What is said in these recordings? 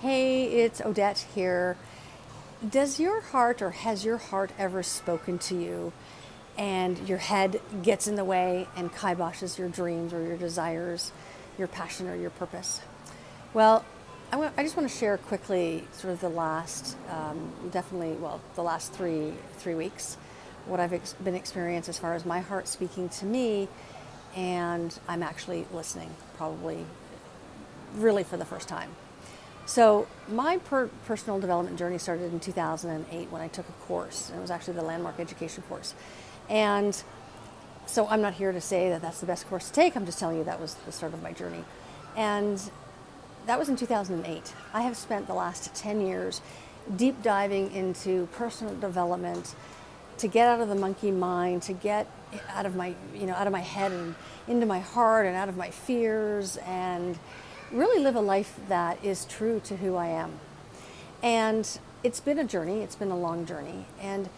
Hey, it's Odette here. Does your heart or has your heart ever spoken to you and your head gets in the way and kiboshes your dreams or your desires, your passion or your purpose? Well, I just want to share quickly sort of the last, the last three weeks, what I've been experiencing as far as my heart speaking to me, and I'm actually listening, probably really for the first time. So my personal development journey started in 2008 when I took a course. It was actually the Landmark Education course. And so I'm not here to say that that's the best course to take. I'm just telling you that was the start of my journey. And that was in 2008. I have spent the last 10 years deep diving into personal development to get out of the monkey mind, to get out of my head and into my heart and out of my fears and really live a life that is true to who I am. And it's been a journey, it's been a long journey. And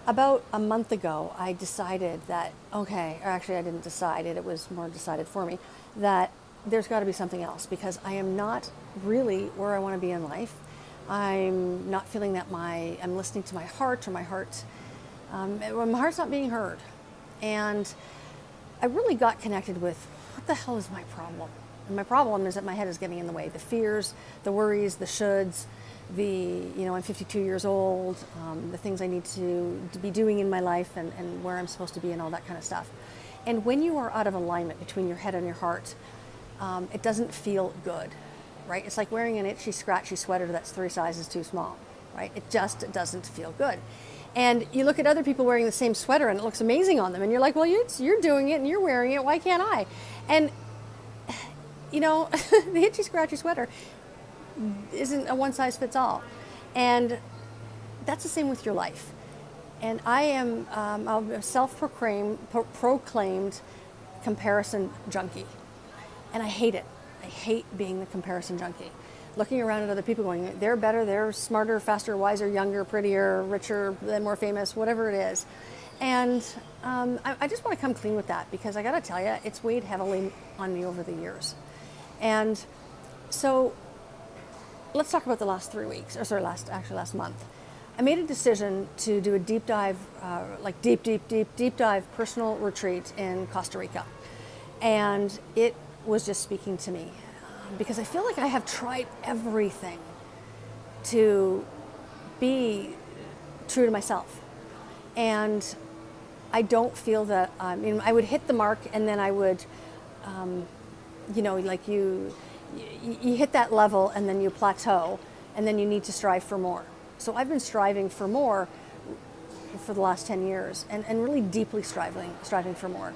about a month ago, I decided that, okay, or actually I didn't decide it, it was more decided for me, that there's got to be something else because I am not really where I want to be in life. I'm not feeling that I'm listening to my heart or my heart's not being heard. And I really got connected with what the hell is my problem? And my problem is that my head is getting in the way. The fears, the worries, the shoulds, I'm 52 years old, the things I need to be doing in my life and where I'm supposed to be and all that kind of stuff. And when you are out of alignment between your head and your heart, it doesn't feel good, right? It's like wearing an itchy, scratchy sweater that's 3 sizes too small, right? It just doesn't feel good. And you look at other people wearing the same sweater and it looks amazing on them. And you're like, well, you're doing it and you're wearing it. Why can't I? And the itchy scratchy sweater isn't a one size fits all. And that's the same with your life. And I am a self-proclaimed comparison junkie. And I hate it. I hate being the comparison junkie. Looking around at other people going, they're better, they're smarter, faster, wiser, younger, prettier, richer, more famous, whatever it is. And I just want to come clean with that because I got to tell you, it's weighed heavily on me over the years. And so let's talk about the last 3 weeks, last month. I made a decision to do a deep dive, deep dive personal retreat in Costa Rica. And it was just speaking to me because I feel like I have tried everything to be true to myself. And I don't feel that, I would hit the mark and then I would, you hit that level and then you plateau and then you need to strive for more. So I've been striving for more for the last 10 years and really deeply striving for more.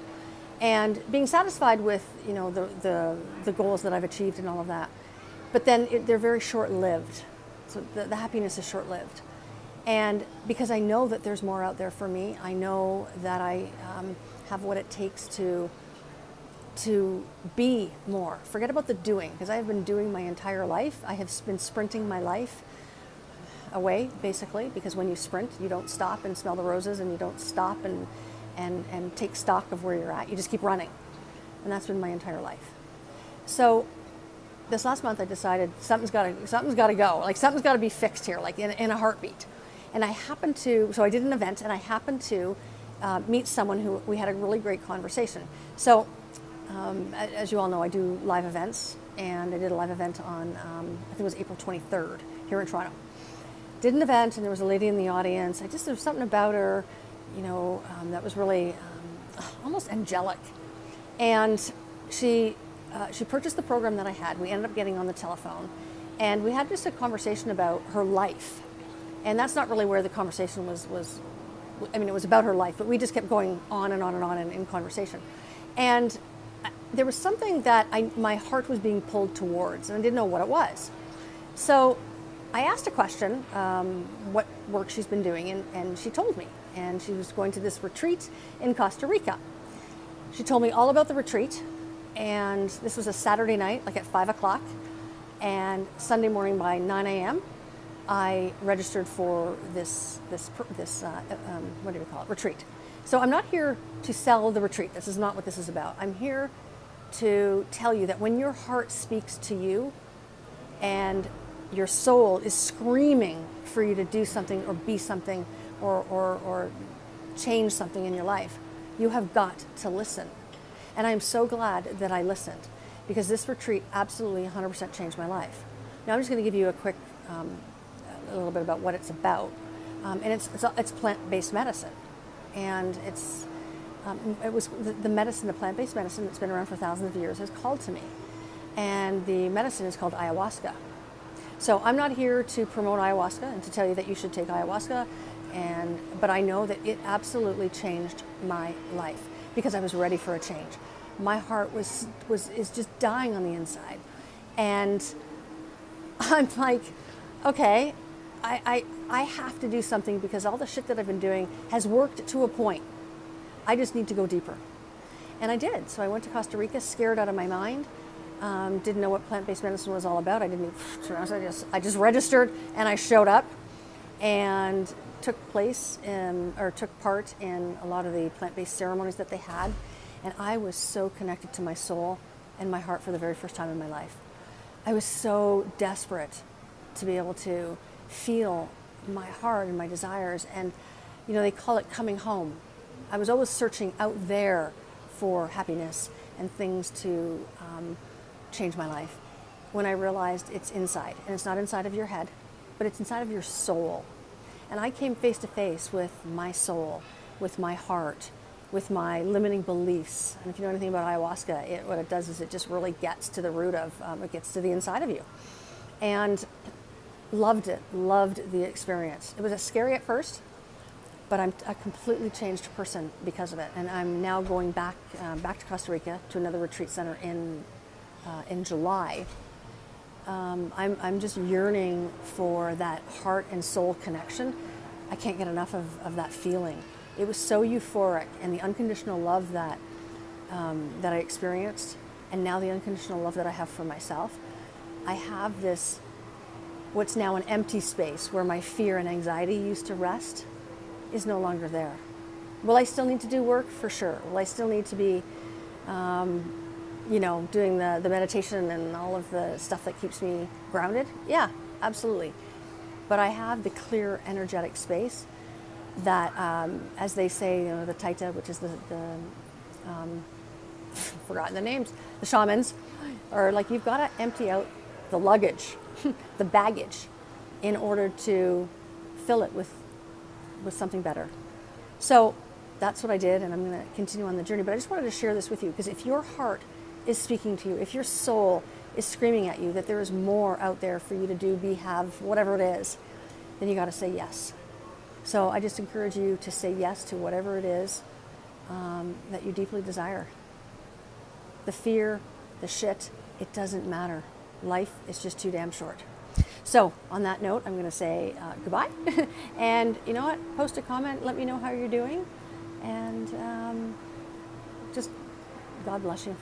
And being satisfied with, the goals that I've achieved and all of that. But then they're very short-lived. So the happiness is short-lived. And because I know that there's more out there for me, I know that I have what it takes to be more. Forget about the doing, because I have been doing my entire life. I have been sprinting my life away, basically, because when you sprint, you don't stop and smell the roses, and you don't stop and take stock of where you're at. You just keep running. And that's been my entire life. So this last month I decided something's got to go. Like something's got to be fixed here, like in a heartbeat. And so I did an event and I happened to meet someone who we had a really great conversation. So as you all know, I do live events, and I did a live event on, I think it was April 23rd here in Toronto. Did an event, and there was a lady in the audience. There was something about her, that was really almost angelic. And she purchased the program that I had. We ended up getting on the telephone, and we had just a conversation about her life. And that's not really where the conversation was. It was about her life, but we just kept going on and on and on in conversation. And there was something that my heart was being pulled towards, and I didn't know what it was. So I asked a question, what work she's been doing, and she told me. And she was going to this retreat in Costa Rica. She told me all about the retreat, and this was a Saturday night, like at 5 o'clock, and Sunday morning by 9 a.m., I registered for this retreat. So I'm not here to sell the retreat. This is not what this is about. I'm here to tell you that when your heart speaks to you and your soul is screaming for you to do something or be something or change something in your life, you have got to listen. And I'm so glad that I listened, because this retreat absolutely 100% changed my life. Now I'm just going to give you a quick, a little bit about what it's about. And it's plant-based medicine. And it was the medicine, the plant-based medicine that's been around for thousands of years has called to me. And the medicine is called ayahuasca. So I'm not here to promote ayahuasca and to tell you that you should take ayahuasca, but I know that it absolutely changed my life because I was ready for a change. My heart is just dying on the inside. And I'm like, okay, I have to do something, because all the shit that I've been doing has worked to a point. I just need to go deeper. And I did. So I went to Costa Rica, scared out of my mind. Didn't know what plant-based medicine was all about. I didn't even, I just registered and I showed up and took part in a lot of the plant-based ceremonies that they had. And I was so connected to my soul and my heart for the very first time in my life. I was so desperate to be able to feel my heart and my desires. And, you know, they call it coming home. I was always searching out there for happiness and things to change my life, when I realized it's inside. And it's not inside of your head, but it's inside of your soul. And I came face to face with my soul, with my heart, with my limiting beliefs. And if you know anything about ayahuasca, what it does is it just really gets to the root of, it gets to the inside of you. And loved it, loved the experience. It was scary at first, but I'm a completely changed person because of it. And I'm now going back to Costa Rica to another retreat center in July. I'm just yearning for that heart and soul connection. I can't get enough of that feeling. It was so euphoric, and the unconditional love that I experienced, and now the unconditional love that I have for myself. I have this, what's now an empty space where my fear and anxiety used to rest, is no longer there. Will I still need to do work? For sure. Will I still need to be doing the meditation and all of the stuff that keeps me grounded? Yeah, absolutely. But I have the clear energetic space that, as they say, the Taita, which is the forgotten the names, the shamans, are like, you've got to empty out the luggage, the baggage, in order to fill it with something better. So that's what I did, and I'm going to continue on the journey. But I just wanted to share this with you, because if your heart is speaking to you, if your soul is screaming at you that there is more out there for you to do, be, have, whatever it is, then you got to say yes. So I just encourage you to say yes to whatever it is that you deeply desire. The fear, the shit, it doesn't matter. Life is just too damn short. So on that note, I'm going to say goodbye. And you know what? Post a comment. Let me know how you're doing. And just God bless you.